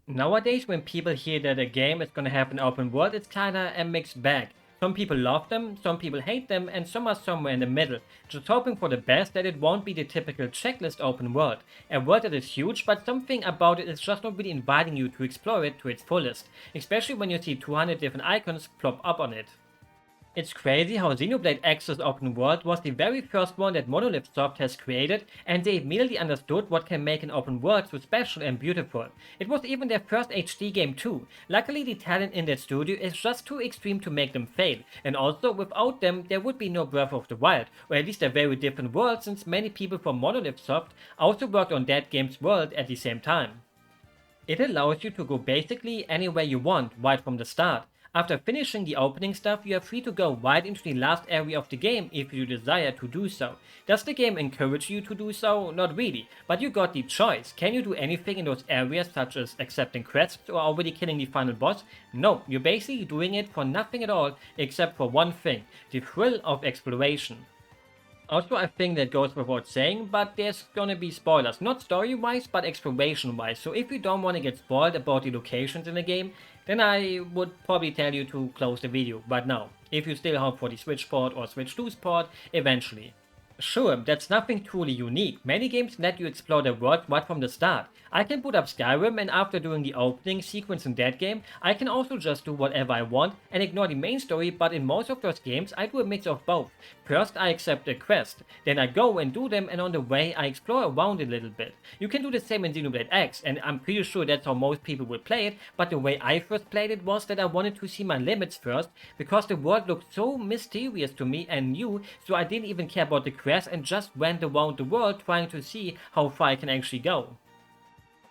Nowadays, when people hear that a game is gonna have an open world, it's kinda a mixed bag. Some people love them, some people hate them, and some are somewhere in the middle, just hoping for the best that it won't be the typical checklist open world. A world that is huge, but something about it is just not really inviting you to explore it to its fullest, especially when you see 200 different icons plop up on it. It's crazy how Xenoblade X's open world was the very first one that Monolith Soft has created, and they immediately understood what can make an open world so special and beautiful. It was even their first HD game too. Luckily, the talent in that studio is just too extreme to make them fail, and also without them there would be no Breath of the Wild, or at least a very different world since many people from Monolith Soft also worked on that game's world at the same time. It allows you to go basically anywhere you want right from the start. After finishing the opening stuff, you are free to go right into the last area of the game if you desire to do so. Does the game encourage you to do so? Not really, but you got the choice. Can you do anything in those areas such as accepting quests or already killing the final boss? No, you're basically doing it for nothing at all except for one thing, the thrill of exploration. Also, I think that goes without saying, but there's gonna be spoilers. Not story-wise, but exploration-wise. So if you don't want to get spoiled about the locations in the game, then I would probably tell you to close the video. But no, if you still hope for the Switch port or Switch 2's port, eventually. Sure, that's nothing truly unique. Many games let you explore the world right from the start. I can boot up Skyrim and after doing the opening sequence in that game, I can also just do whatever I want and ignore the main story, but in most of those games I do a mix of both. First I accept a quest, then I go and do them and on the way I explore around a little bit. You can do the same in Xenoblade X and I'm pretty sure that's how most people would play it, but the way I first played it was that I wanted to see my limits first because the world looked so mysterious to me and new, so I didn't even care about the quest and just went around the world trying to see how far I can actually go.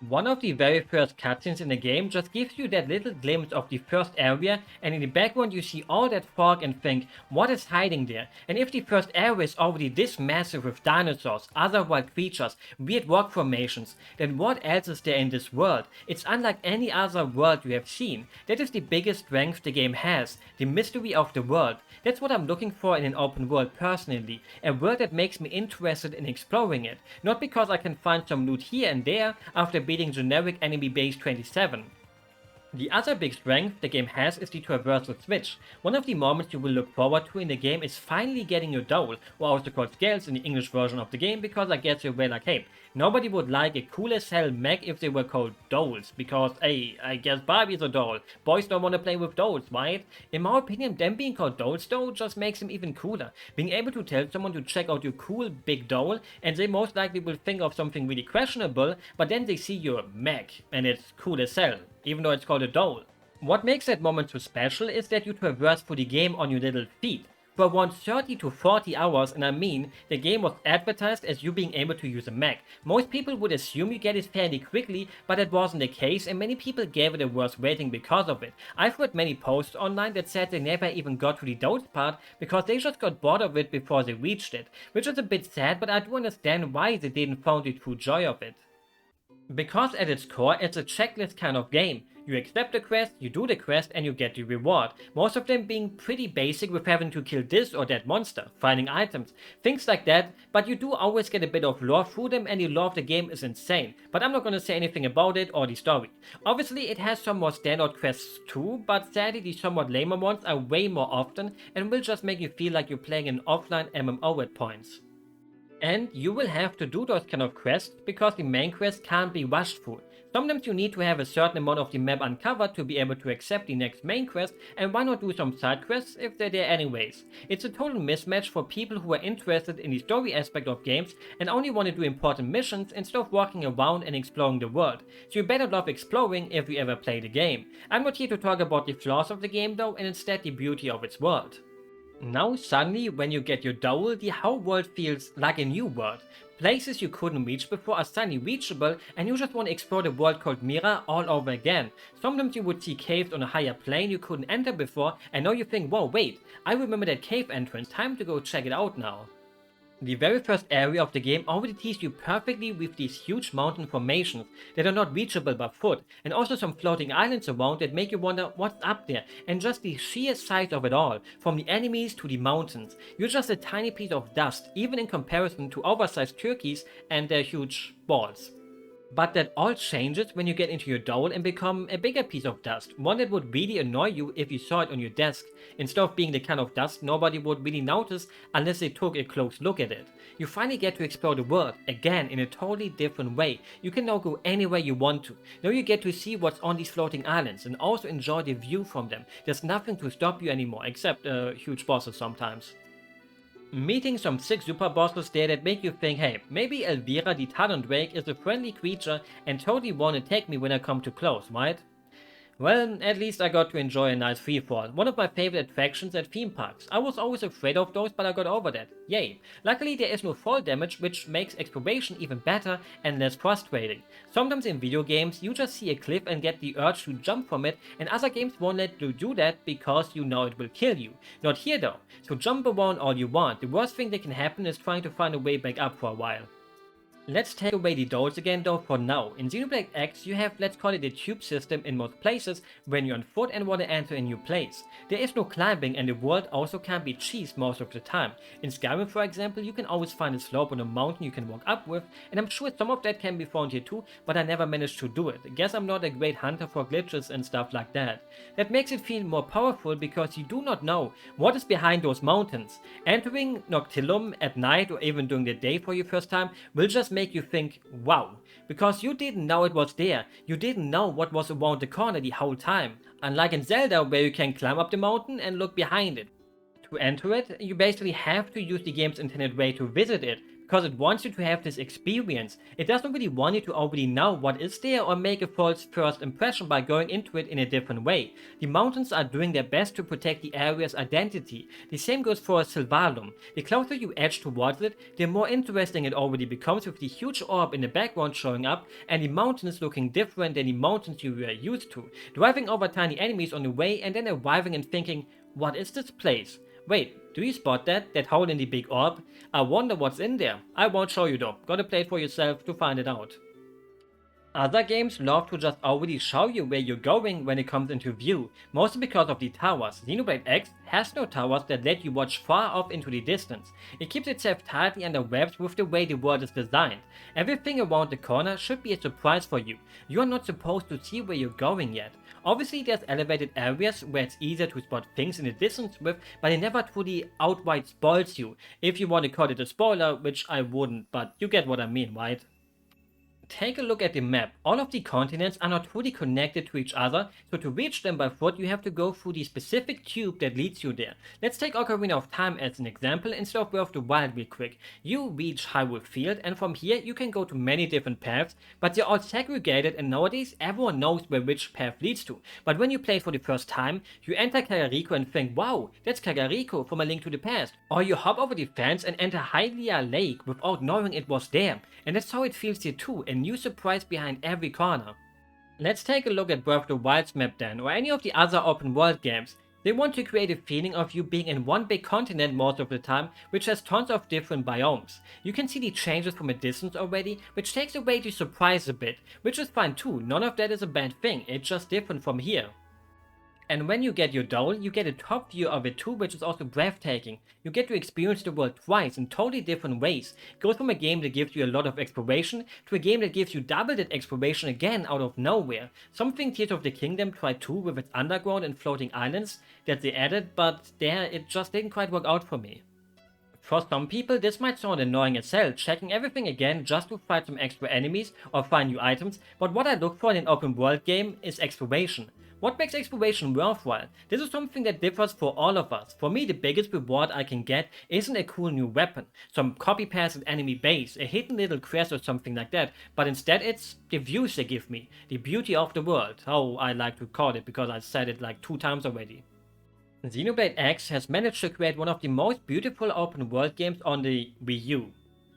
One of the very first cutscenes in the game just gives you that little glimpse of the first area, and in the background you see all that fog and think, what is hiding there? And if the first area is already this massive with dinosaurs, other wild creatures, weird rock formations, then what else is there in this world? It's unlike any other world you have seen. That is the biggest strength the game has, the mystery of the world. That's what I'm looking for in an open world personally, a world that makes me interested in exploring it, not because I can find some loot here and there after beating generic enemy base 27. The other big strength the game has is the traversal switch. One of the moments you will look forward to in the game is finally getting your dole, or also called scales in the English version of the game, because I guess you're well like, hey, nobody would like a cool as hell mech if they were called doles, because hey, I guess Barbie's a doll. Boys don't want to play with dolls, right? In my opinion, them being called dolls though just makes them even cooler. Being able to tell someone to check out your cool big doll, and they most likely will think of something really questionable, but then they see your mech, and it's cool as hell, even though it's called a doll. What makes that moment so special is that you traverse through the game on your little feet. For around 30 to 40 hours, and I mean, the game was advertised as you being able to use a mech. Most people would assume you get it fairly quickly, but that wasn't the case and many people gave it a worse rating because of it. I've read many posts online that said they never even got to the dolls part because they just got bored of it before they reached it, which is a bit sad, but I do understand why they didn't find the true joy of it. Because at its core, it's a checklist kind of game. You accept the quest, you do the quest, and you get the reward. Most of them being pretty basic with having to kill this or that monster, finding items, things like that, but you do always get a bit of lore through them and the lore of the game is insane. But I'm not gonna say anything about it or the story. Obviously it has some more standout quests too, but sadly the somewhat lamer ones are way more often and will just make you feel like you're playing an offline MMO at points. And you will have to do those kind of quests because the main quest can't be rushed through. Sometimes you need to have a certain amount of the map uncovered to be able to accept the next main quest, and why not do some side quests if they're there anyways. It's a total mismatch for people who are interested in the story aspect of games and only want to do important missions instead of walking around and exploring the world. So you better love exploring if you ever play the game. I'm not here to talk about the flaws of the game though, and instead the beauty of its world. Now suddenly, when you get your dowel, the whole world feels like a new world. Places you couldn't reach before are suddenly reachable and you just want to explore the world called Mira all over again. Sometimes you would see caves on a higher plane you couldn't enter before and now you think, whoa wait, I remember that cave entrance, time to go check it out now. The very first area of the game already teases you perfectly with these huge mountain formations that are not reachable by foot, and also some floating islands around that make you wonder what's up there, and just the sheer size of it all, from the enemies to the mountains. You're just a tiny piece of dust, even in comparison to oversized turkeys and their huge balls. But that all changes when you get into your doll and become a bigger piece of dust, one that would really annoy you if you saw it on your desk, instead of being the kind of dust nobody would really notice unless they took a close look at it. You finally get to explore the world, again in a totally different way. You can now go anywhere you want to. Now you get to see what's on these floating islands and also enjoy the view from them. There's nothing to stop you anymore, except huge bosses sometimes. Meeting some sick super bosses there that make you think, hey, maybe Elvira the Talon Drake is a friendly creature and totally won't attack me when I come too close, right? Well, at least I got to enjoy a nice freefall, one of my favorite attractions at theme parks. I was always afraid of those, but I got over that. Yay. Luckily there is no fall damage, which makes exploration even better and less frustrating. Sometimes in video games you just see a cliff and get the urge to jump from it, and other games won't let you do that because you know it will kill you. Not here though, so jump around all you want. The worst thing that can happen is trying to find a way back up for a while. Let's take away the dolls again though for now. In Xenoblade X you have, let's call it, a tube system in most places when you're on foot and want to enter a new place. There is no climbing and the world also can't be cheesed most of the time. In Skyrim for example you can always find a slope on a mountain you can walk up with, and I'm sure some of that can be found here too, but I never managed to do it. I guess I'm not a great hunter for glitches and stuff like that. That makes it feel more powerful because you do not know what is behind those mountains. Entering Noctillum at night or even during the day for your first time will just make you think, wow, because you didn't know it was there, you didn't know what was around the corner the whole time, unlike in Zelda where you can climb up the mountain and look behind it. To enter it, you basically have to use the game's intended way to visit it, because it wants you to have this experience. It doesn't really want you to already know what is there or make a false first impression by going into it in a different way. The mountains are doing their best to protect the area's identity. The same goes for Sylvalum. The closer you edge towards it, the more interesting it already becomes, with the huge orb in the background showing up and the mountains looking different than the mountains you were used to. Driving over tiny enemies on the way and then arriving and thinking, what is this place? Wait, do you spot that? That hole in the big orb? I wonder what's in there. I won't show you though. Gotta play it for yourself to find it out. Other games love to just already show you where you're going when it comes into view, mostly because of the towers. Xenoblade X has no towers that let you watch far off into the distance. It keeps itself tightly under wraps with the way the world is designed. Everything around the corner should be a surprise for you. You are not supposed to see where you're going yet. Obviously there's elevated areas where it's easier to spot things in the distance with, but it never truly outright spoils you, if you want to call it a spoiler, which I wouldn't, but you get what I mean, right? Take a look at the map. All of the continents are not fully connected to each other, so to reach them by foot you have to go through the specific tube that leads you there. Let's take Ocarina of Time as an example instead of Breath of the Wild real quick. You reach Hyrule Field and from here you can go to many different paths, but they're all segregated and nowadays everyone knows where which path leads to. But when you play for the first time, you enter Kagariko and think, wow, that's Kagariko from A Link to the Past. Or you hop over the fence and enter Hylia Lake without knowing it was there. And that's how it feels here too, a new surprise behind every corner. Let's take a look at Breath of the Wild's map then, or any of the other open world games. They want to create a feeling of you being in one big continent most of the time, which has tons of different biomes. You can see the changes from a distance already, which takes away the surprise a bit, which is fine too. None of that is a bad thing, it's just different from here. And when you get your doll, you get a top view of it too, which is also breathtaking. You get to experience the world twice in totally different ways. It goes from a game that gives you a lot of exploration to a game that gives you double that exploration again out of nowhere. Something Tears of the Kingdom tried too with its underground and floating islands that they added, but there it just didn't quite work out for me. For some people this might sound annoying as hell, checking everything again just to fight some extra enemies or find new items, but what I look for in an open world game is exploration. What makes exploration worthwhile? This is something that differs for all of us. For me the biggest reward I can get isn't a cool new weapon, some copy-pasted enemy base, a hidden little quest or something like that, but instead it's the views they give me, the beauty of the world, how I like to call it because I said it like 2 times already. Xenoblade X has managed to create one of the most beautiful open world games on the Wii U.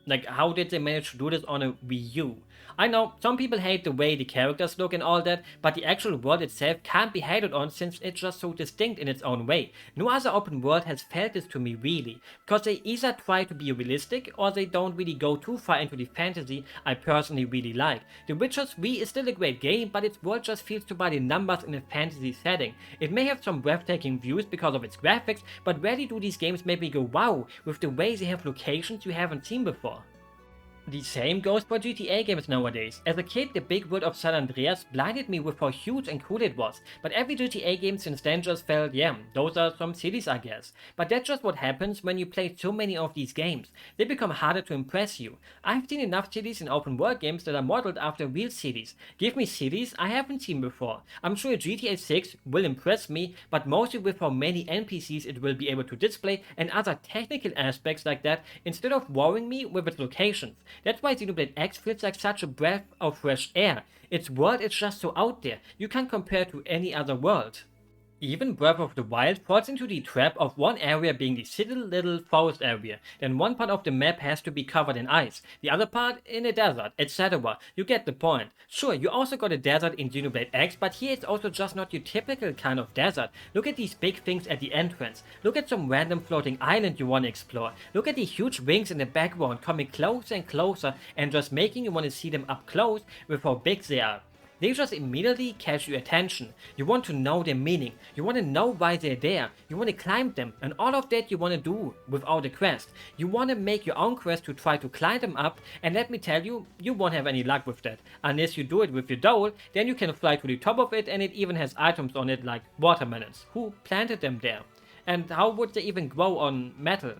Like, how did they manage to do this on a Wii U? I know, some people hate the way the characters look and all that, but the actual world itself can't be hated on since it's just so distinct in its own way. No other open world has felt this to me really, because they either try to be realistic or they don't really go too far into the fantasy I personally really like. The Witcher 3 is still a great game, but its world just feels too by the numbers in a fantasy setting. It may have some breathtaking views because of its graphics, but rarely do these games make me go wow with the way they have locations you haven't seen before. The same goes for GTA games nowadays. As a kid, the big world of San Andreas blinded me with how huge and cool it was. But every GTA game since then just felt, yeah, those are some cities I guess. But that's just what happens when you play so many of these games. They become harder to impress you. I've seen enough cities in open world games that are modeled after real cities. Give me cities I haven't seen before. I'm sure GTA 6 will impress me, but mostly with how many NPCs it will be able to display and other technical aspects like that, instead of worrying me with its locations. That's why Xenoblade X feels like such a breath of fresh air. Its world is just so out there, you can't compare it to any other world. Even Breath of the Wild falls into the trap of one area being the city little forest area, then one part of the map has to be covered in ice, the other part in a desert, etc. You get the point. Sure, you also got a desert in Xenoblade X, but here it's also just not your typical kind of desert. Look at these big things at the entrance. Look at some random floating island you want to explore. Look at the huge wings in the background coming closer and closer and just making you want to see them up close with how big they are. They just immediately catch your attention. You want to know their meaning. You want to know why they're there. You want to climb them. And all of that you want to do without a quest. You want to make your own quest to try to climb them up. And let me tell you, you won't have any luck with that. Unless you do it with your dole, then you can fly to the top of it and it even has items on it like watermelons. Who planted them there? And how would they even grow on metal?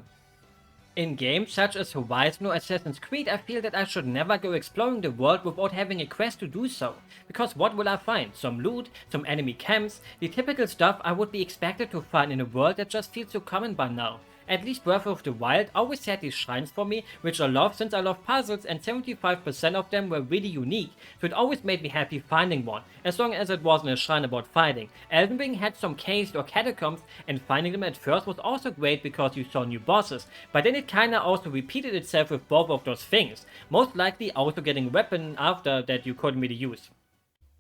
In games such as Horizon or Assassin's Creed, I feel that I should never go exploring the world without having a quest to do so. Because what will I find? Some loot? Some enemy camps? The typical stuff I would be expected to find in a world that just feels so common by now. At least Breath of the Wild always had these shrines for me, which I love since I love puzzles, and 75% of them were really unique, so it always made me happy finding one, as long as it wasn't a shrine about fighting. Elden Ring had some caves or catacombs, and finding them at first was also great because you saw new bosses, but then it kinda also repeated itself with both of those things, most likely also getting a weapon after that you couldn't really use.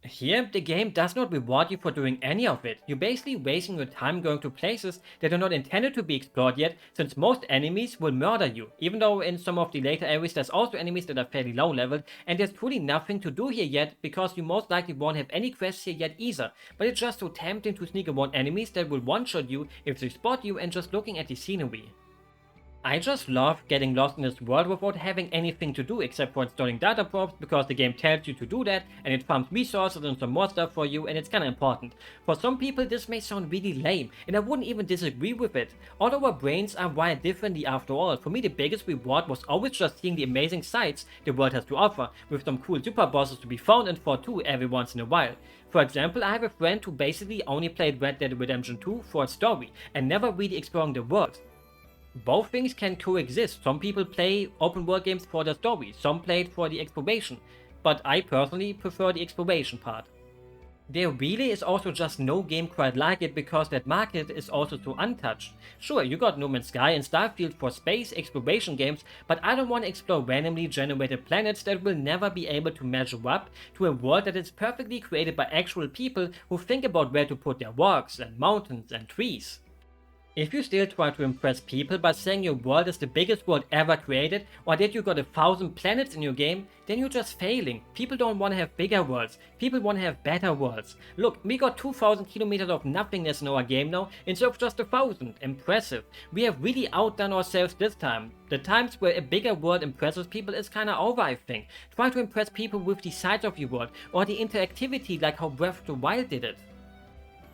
Here, the game does not reward you for doing any of it. You're basically wasting your time going to places that are not intended to be explored yet, since most enemies will murder you. Even though in some of the later areas there's also enemies that are fairly low leveled, and there's truly nothing to do here yet, because you most likely won't have any quests here yet either. But it's just so tempting to sneak around enemies that will one-shot you if they spot you and just looking at the scenery. I just love getting lost in this world without having anything to do except for installing data props, because the game tells you to do that and it farms resources and some more stuff for you, and it's kinda important. For some people this may sound really lame, and I wouldn't even disagree with it. All our brains are wired differently after all. For me the biggest reward was always just seeing the amazing sights the world has to offer, with some cool super bosses to be found and fought too every once in a while. For example, I have a friend who basically only played Red Dead Redemption 2 for its story, and never really exploring the world. Both things can coexist. Some people play open world games for the story, some play it for the exploration, but I personally prefer the exploration part. There really is also just no game quite like it, because that market is also so untouched. Sure, you got No Man's Sky and Starfield for space exploration games, but I don't want to explore randomly generated planets that will never be able to measure up to a world that is perfectly created by actual people who think about where to put their rocks and mountains and trees. If you still try to impress people by saying your world is the biggest world ever created, or that you got 1,000 planets in your game, then you're just failing. People don't want to have bigger worlds, people want to have better worlds. Look, we got 2,000 kilometers of nothingness in our game now, instead of just 1,000. Impressive. We have really outdone ourselves this time. The times where a bigger world impresses people is kinda over, I think. Try to impress people with the size of your world, or the interactivity like how Breath of the Wild did it.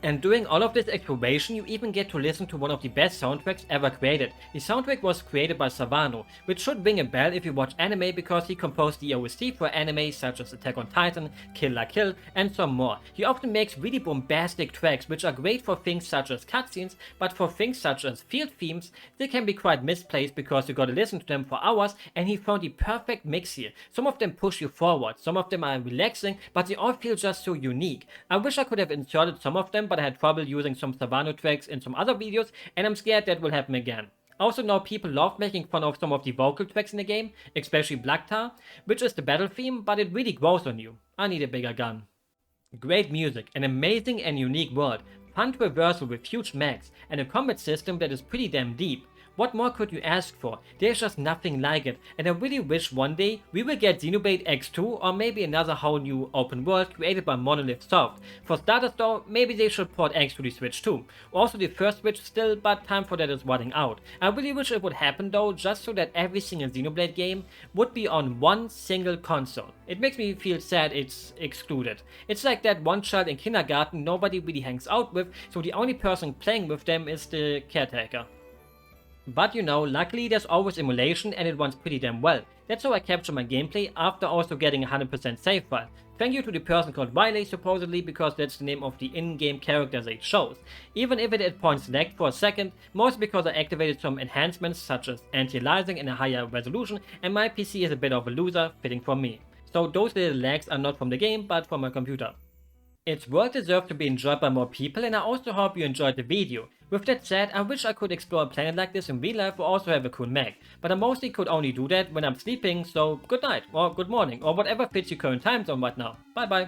And doing all of this exploration, you even get to listen to one of the best soundtracks ever created. The soundtrack was created by Savano, which should ring a bell if you watch anime, because he composed the OST for anime such as Attack on Titan, Kill la Kill, and some more. He often makes really bombastic tracks, which are great for things such as cutscenes, but for things such as field themes, they can be quite misplaced because you gotta listen to them for hours, and he found the perfect mix here. Some of them push you forward, some of them are relaxing, but they all feel just so unique. I wish I could have inserted some of them, but I had trouble using some Savano tracks in some other videos, and I'm scared that will happen again. Also now people love making fun of some of the vocal tracks in the game, especially Black Tar, which is the battle theme, but it really grows on you. I need a bigger gun. Great music, an amazing and unique world, fun traversal with huge mechs, and a combat system that is pretty damn deep. What more could you ask for? There's just nothing like it, and I really wish one day we will get Xenoblade X2 or maybe another whole new open world created by Monolith Soft. For starters though, maybe they should port X to the Switch too. Also the first Switch still, but time for that is running out. I really wish it would happen though, just so that every single Xenoblade game would be on one single console. It makes me feel sad it's excluded. It's like that one child in kindergarten nobody really hangs out with, so the only person playing with them is the caretaker. But you know, luckily there's always emulation and it runs pretty damn well. That's how I capture my gameplay after also getting a 100% save file. Thank you to the person called wiiu supposedly, because that's the name of the in-game character they chose. Even if it at points lagged for a second, mostly because I activated some enhancements such as anti-aliasing and a higher resolution, and my PC is a bit of a loser, fitting for me. So those little lags are not from the game, but from my computer. Its world deserves to be enjoyed by more people, and I also hope you enjoyed the video. With that said, I wish I could explore a planet like this in real life or also have a cool Mac, but I mostly could only do that when I'm sleeping, so good night, or good morning, or whatever fits your current time zone right now. Bye bye.